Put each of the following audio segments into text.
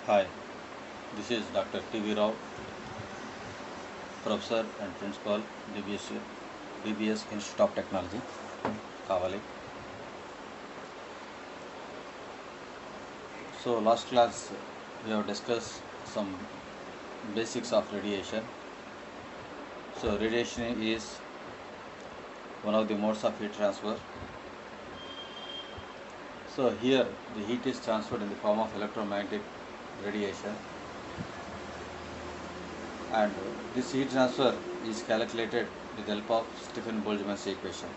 Hi, this is Dr. T.V. Rao, Professor and Principal, DBS Institute of Technology, Kavali. So last class we have discussed some basics of radiation. So radiation is one of the modes of heat transfer. So here the heat is transferred in the form of electromagnetic radiation, and this heat transfer is calculated with the help of Stefan Boltzmann's equation.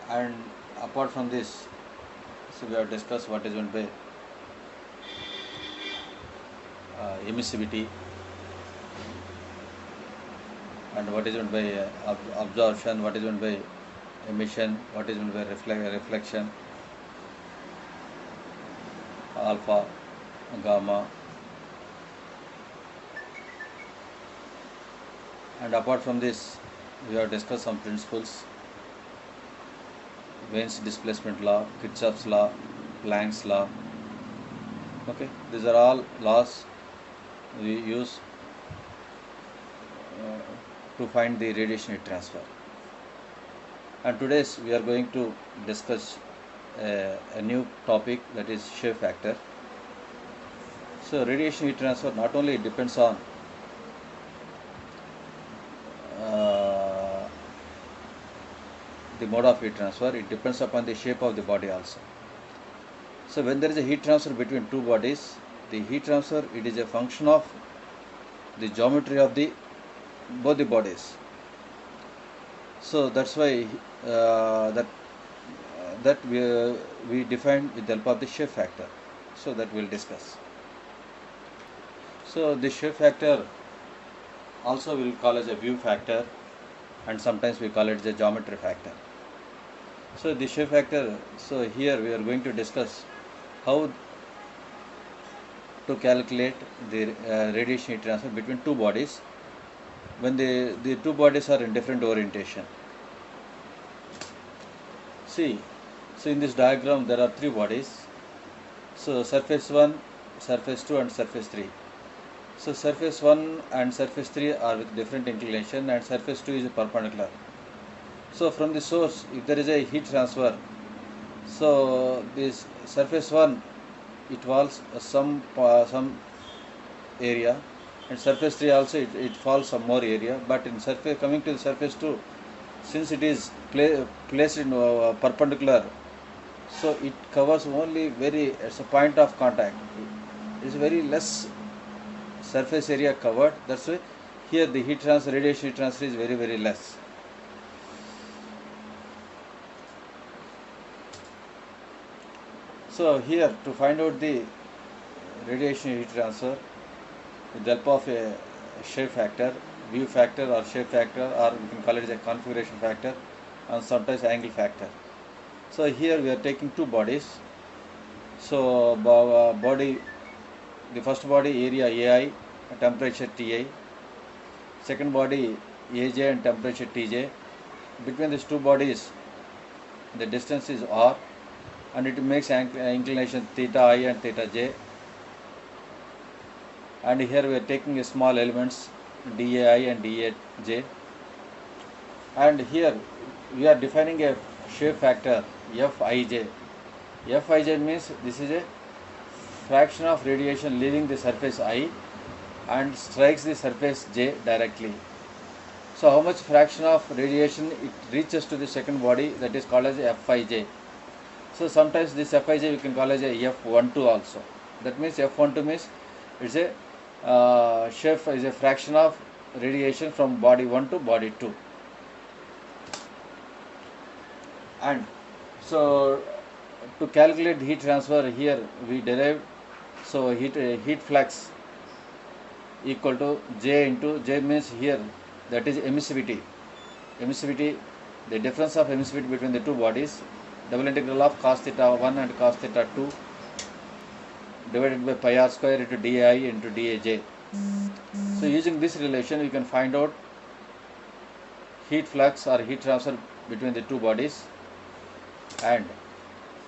And apart from this, so we have discussed what is meant by emissivity and what is meant by absorption, what is meant by emission, what is meant by reflection, alpha, gamma. And apart from this, we have discussed some principles: Wien's displacement law, Kirchhoff's law, Planck's law. Okay, these are all laws we use to find the radiation heat transfer. And today we are going to discuss a new topic, that is shear factor. So radiation heat transfer not only depends on the mode of heat transfer, it depends upon the shape of the body also. So when there is a heat transfer between two bodies, the heat transfer, it is a function of the geometry of the both the bodies. So that's why that we define with the help of the shear factor. So that we'll discuss. So the shear factor also we'll call as a view factor, and sometimes we call it the geometry factor. So the shear factor, so here we are going to discuss how to calculate the radiation heat transfer between two bodies when the two bodies are in different orientation. See, so in this diagram there are three bodies. So surface 1, surface 2 and surface 3. So surface 1 and surface 3 are with different inclination, and surface 2 is perpendicular. So from the source, if there is a heat transfer, so this surface 1, it falls some area, and surface 3 also it falls some more area, but in surface, coming to the surface 2, since it is placed in perpendicular, so it covers only it's a point of contact. It is very less surface area covered. That's why here the heat transfer, radiation heat transfer is very, very less. So here, to find out the radiation heat transfer with the help of a shear factor, view factor or shear factor, or we can call it a configuration factor and sometimes angle factor. So here we are taking two bodies. So body, the first body area AI, temperature Ti, second body Aj and temperature Tj. Between these two bodies the distance is r, and it makes inclination theta I and theta j. And here we are taking small elements dAi and dAj, and here we are defining a shear factor Fij. Fij means this is a fraction of radiation leaving the surface I and strikes the surface j directly. So how much fraction of radiation it reaches to the second body, that is called as Fij. So sometimes this Fij we can call as a F12 also. That means F12 means it's a shear is a fraction of radiation from body 1 to body 2. And so to calculate heat transfer, here we derived, so heat flux equal to J into, J means here that is emissivity. Emissivity, the difference of emissivity between the two bodies, double integral of cos theta 1 and cos theta 2 divided by pi r square into dI into dAj. So using this relation we can find out heat flux or heat transfer between the two bodies. And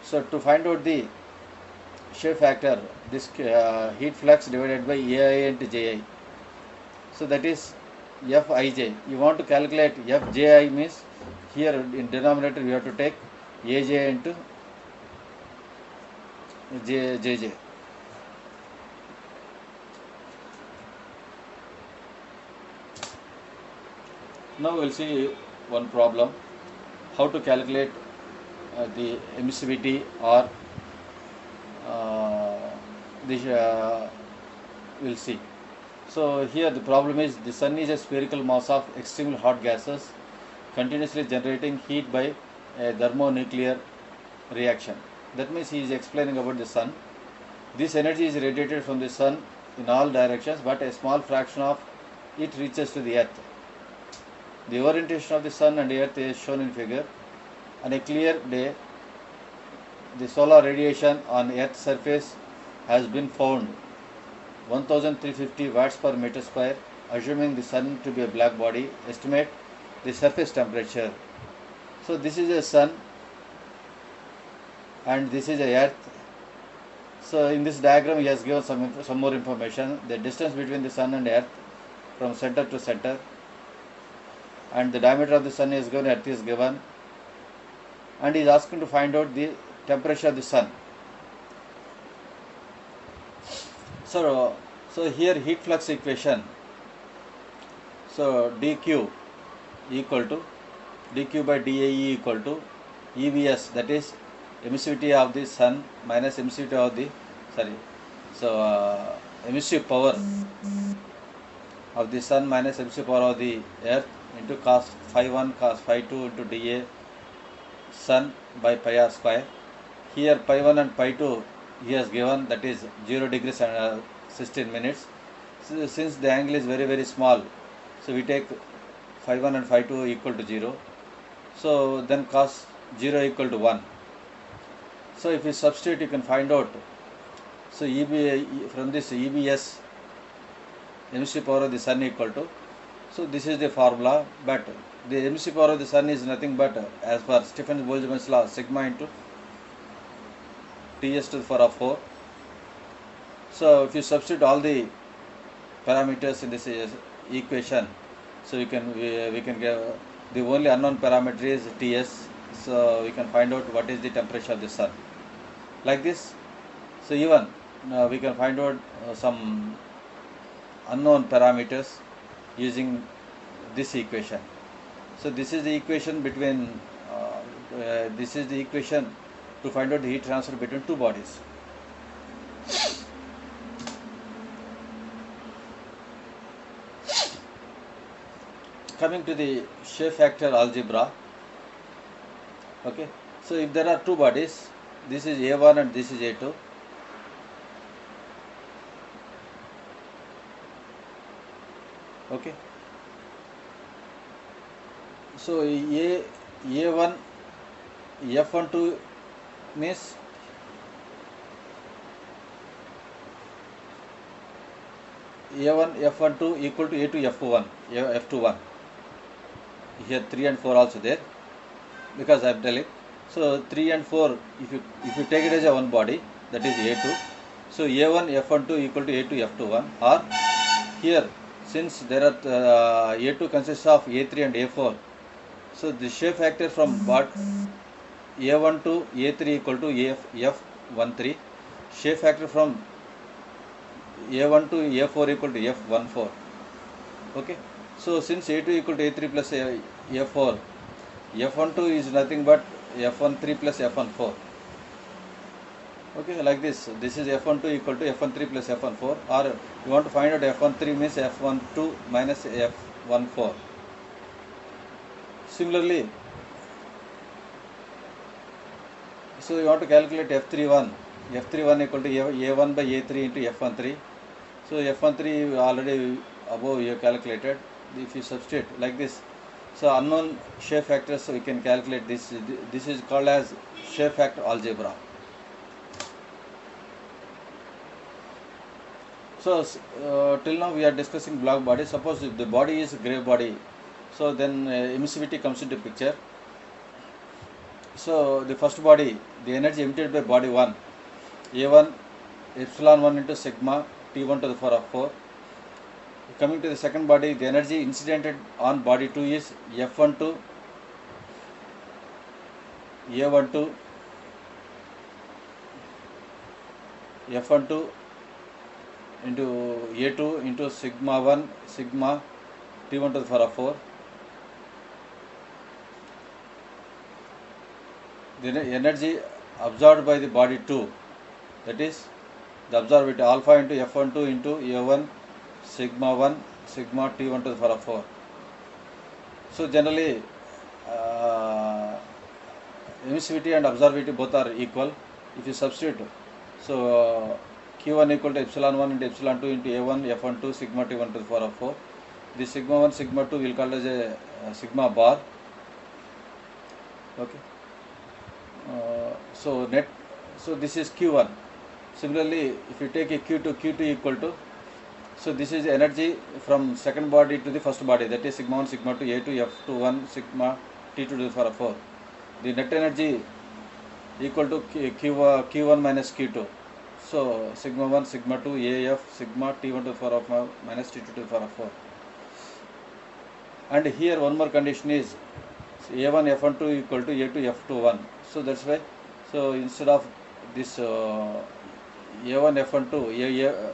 so to find out the shape factor, this heat flux divided by AI into Ji. So that is Fij. You want to calculate Fji means here in denominator you have to take Aj into Jj. Now we will see one problem, how to calculate the emissivity or this we'll see. So here the problem is the sun is a spherical mass of extremely hot gases continuously generating heat by a thermonuclear reaction. That means he is explaining about the sun. This energy is radiated from the sun in all directions, but a small fraction of it reaches to the earth. The orientation of the sun and earth is shown in figure. On a clear day, the solar radiation on earth's surface has been found 1350 watts per meter square. Assuming the sun to be a black body, estimate the surface temperature. So this is a sun and this is a earth. So in this diagram he has given some more information. The distance between the sun and earth from center to center, and the diameter of the sun is given, earth is given, and he is asking to find out the temperature of the sun. So here heat flux equation. So dq equal to dq by dAE equal to EBS, that is emissivity of the sun minus emissivity of the emissive power of the sun minus emissive power of the earth into cos phi 1 cos phi 2 into dA sun by pi r square. Here pi 1 and pi 2 he has given, that is 0 degrees and 16 minutes. So since the angle is very small, so we take phi 1 and phi 2 equal to 0. So then cos 0 equal to 1. So if you substitute, you can find out. So from this EBS, emissive power of the sun equal to, so this is the formula, but the emissive power of the sun is nothing but, as per Stefan-Boltzmann's law, sigma into Ts to the power of 4. So if you substitute all the parameters in this equation, so we can get the only unknown parameter is Ts. So we can find out what is the temperature of the sun. Like this. So even we can find out some unknown parameters using this equation. So this is the equation between this is the equation to find out the heat transfer between two bodies. Coming to the shape factor algebra. Okay, so if there are two bodies, this is A1 and this is A2. Okay, so A1 F12 means A1 F12 equal to A2 F21. Here 3 and 4 also there, because I am telling. So 3 and 4, if you take it as a one body, that is A2. So A1 F12 equal to A2 F21, or here since there are A2 consists of A3 and A4, so the shape factor from what A1 to A3 equal to F13, shape factor from A1 to A4 equal to F14. Okay, so since A2 equal to A3 plus A4, F12 is nothing but F13 plus F14. Okay, like this. This is F12 equal to F13 plus F14, or you want to find out F13 means F12 minus F14. Similarly, so you want to calculate F31 equal to A1 by A3 into F13. So F13 already above you have calculated. If you substitute like this, so unknown shape factors, so we can calculate this. This is called as shape factor algebra. So till now we are discussing black body. Suppose if the body is gray body, so then emissivity comes into picture. So the first body, the energy emitted by body 1, A1 epsilon 1 into sigma T1 to the power of 4. Coming to the second body, the energy incidented on body 2 is F12 A12 F12 into A2 into sigma 1 sigma T1 to the power of 4. The energy absorbed by the body 2, that is the absorbed alpha into F12 into A1 sigma 1 sigma T1 to the power of 4. So generally emissivity and absorptivity both are equal. If you substitute, so Q1 equal to epsilon 1 into epsilon 2 into A1 F12 sigma T1 to the power of 4. This sigma 1 sigma 2 will call as a sigma bar. Okay. So this is Q1. Similarly, if you take a Q2 equal to, so this is energy from second body to the first body, that is sigma 1 sigma 2 A2 F21 sigma T2 to the power of 4. The net energy equal to Q1 minus Q2. So sigma 1 sigma 2 AF sigma T1 to the power of minus T2 to the power of 4. And here one more condition is A1 F12 equal to A2 F21. So that's why, so instead of this A1 F12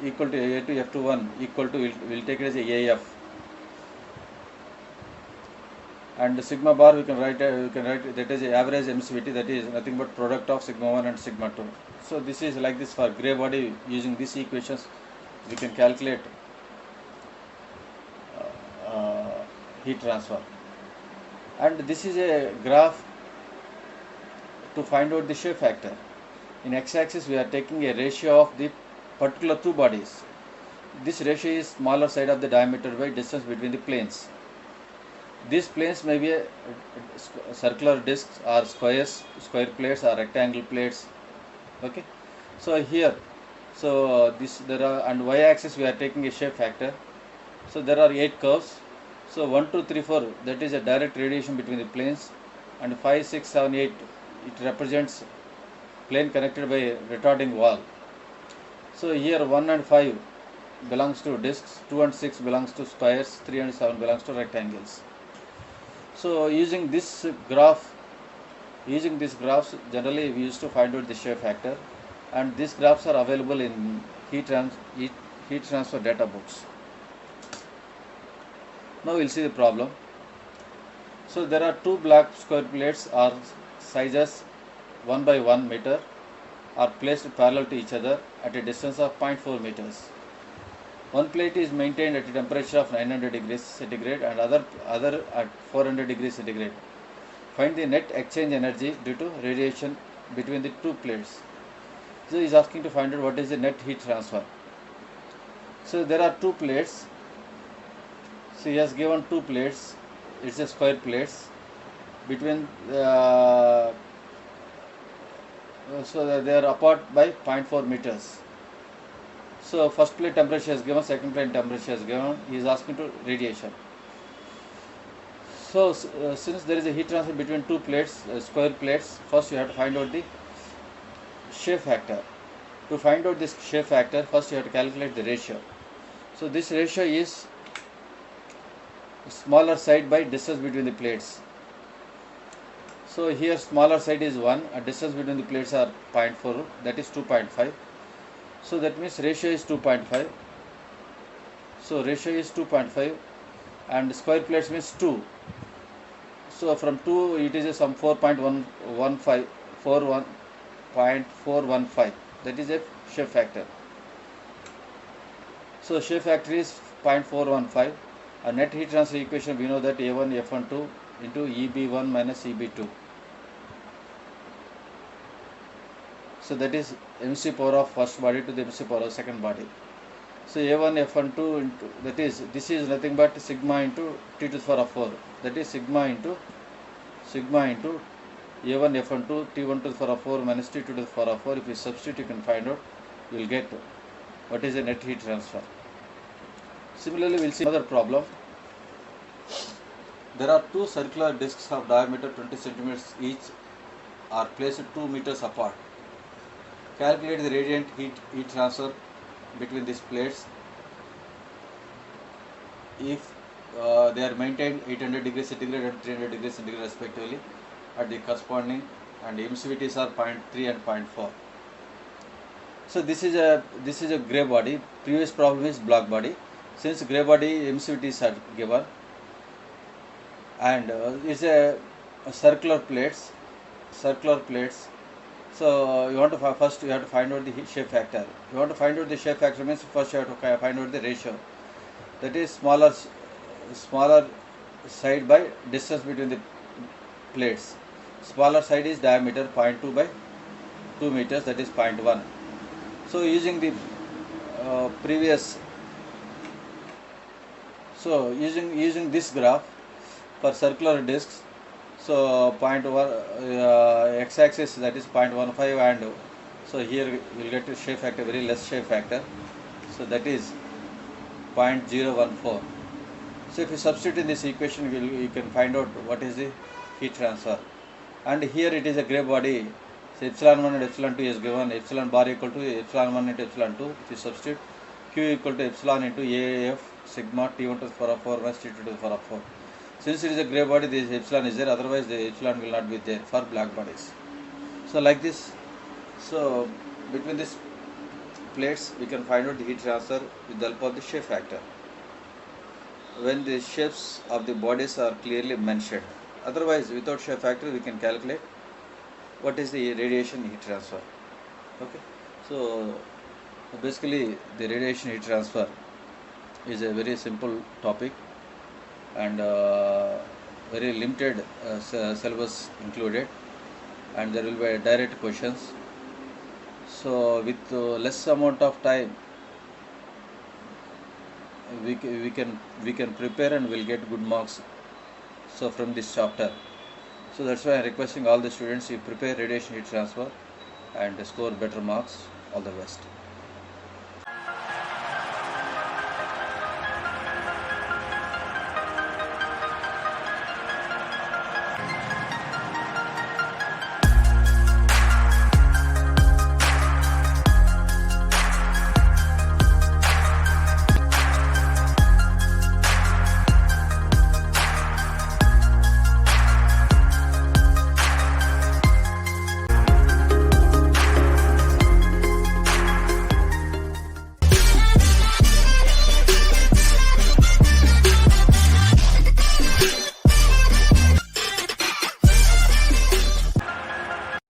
equal to A2 F21 equal to, we'll take it as a AF. And sigma bar we can write that is average emissivity, that is nothing but product of sigma 1 and sigma 2. So this is like this for gray body. Using these equations we can calculate heat transfer. And this is a graph to find out the shape factor. In x-axis we are taking a ratio of the particular two bodies. This ratio is smaller side of the diameter by distance between the planes. These planes may be circular discs or squares, square plates or rectangle plates. Okay. So here, so there are, and y-axis we are taking a shape factor. So there are 8 curves. So 1, 2, 3, 4, that is a direct radiation between the planes, and 5, 6, 7, 8, it represents plane connected by a retarding wall. So here 1 and 5 belongs to discs, 2 and 6 belongs to squares, 3 and 7 belongs to rectangles. So using this graphs, generally we used to find out the shape factor, and these graphs are available in heat transfer data books. Now we'll see the problem. So there are two black square plates or sizes 1 by 1 meter are placed parallel to each other at a distance of 0.4 meters. One plate is maintained at a temperature of 900 degrees centigrade and other at 400 degrees centigrade. Find the net exchange energy due to radiation between the two plates. So he is asking to find out what is the net heat transfer. So there are two plates. So he has given two plates. It's a square plates between so they are apart by 0.4 meters. So first plate temperature is given, second plate temperature is given. He is asking to radiation. So since there is a heat transfer between two plates, square plates, first you have to find out the shape factor. To find out this shape factor, first you have to calculate the ratio. So this ratio is smaller side by distance between the plates. So here smaller side is 1, and distance between the plates are 0.4, that is 2.5. So that means ratio is 2.5. So ratio is 2.5, and square plates means 2. So from 2 it is a some 4.415. That is a shape factor. So shape factor is 0.415. A net heat transfer equation, we know that A1 F12 into EB1 minus EB2. So that is emissive power of first body to the emissive power of second body. So A1 F12 into, that is, this is nothing but sigma into T to the power of 4. That is sigma into A1 F12 T1 to the power of 4 minus T2 to the power of 4. If you substitute, you can find out, you will get what is the net heat transfer. Similarly, we will see another problem. There are two circular discs of diameter 20 centimeters each are placed 2 meters apart. Calculate the radiant heat transfer between these plates if they are maintained 800 degrees centigrade and 300 degrees centigrade respectively at the corresponding, and emisivities are 0.3 and 0.4. So this is a gray body. Previous problem is black body. Since gray body emisivities are given, and it's a circular plates. So you want to first you have to find out the shape factor. You want to find out the shape factor means first you have to find out the ratio. That is smaller side by distance between the plates. Smaller side is diameter 0.2 by 2 meters, that is 0.1. So using the previous, so using this graph for circular discs, so 0.1 x-axis, that is 0.15, and so here you will get a shape factor, very less shape factor, so that is 0.014. So if you substitute in this equation, you can find out what is the heat transfer. And here it is a gray body. So epsilon 1 and epsilon 2 is given. Epsilon bar equal to epsilon 1 into epsilon 2. If you substitute, Q equal to epsilon into AF sigma T1 to the power of 4 minus T2 to the power of 4. Since it is a gray body, this epsilon is there. Otherwise, the epsilon will not be there for black bodies. So like this. So between these plates, we can find out the heat transfer with the help of the shape factor, when the shapes of the bodies are clearly mentioned. Otherwise, without shape factor, we can calculate what is the radiation heat transfer. Okay, so basically the radiation heat transfer is a very simple topic, and very limited syllabus included, and there will be direct questions. So with less amount of time, we can prepare and we'll get good marks. So from this chapter, so that's why I'm requesting all the students, you prepare radiation heat transfer and score better marks. All the best.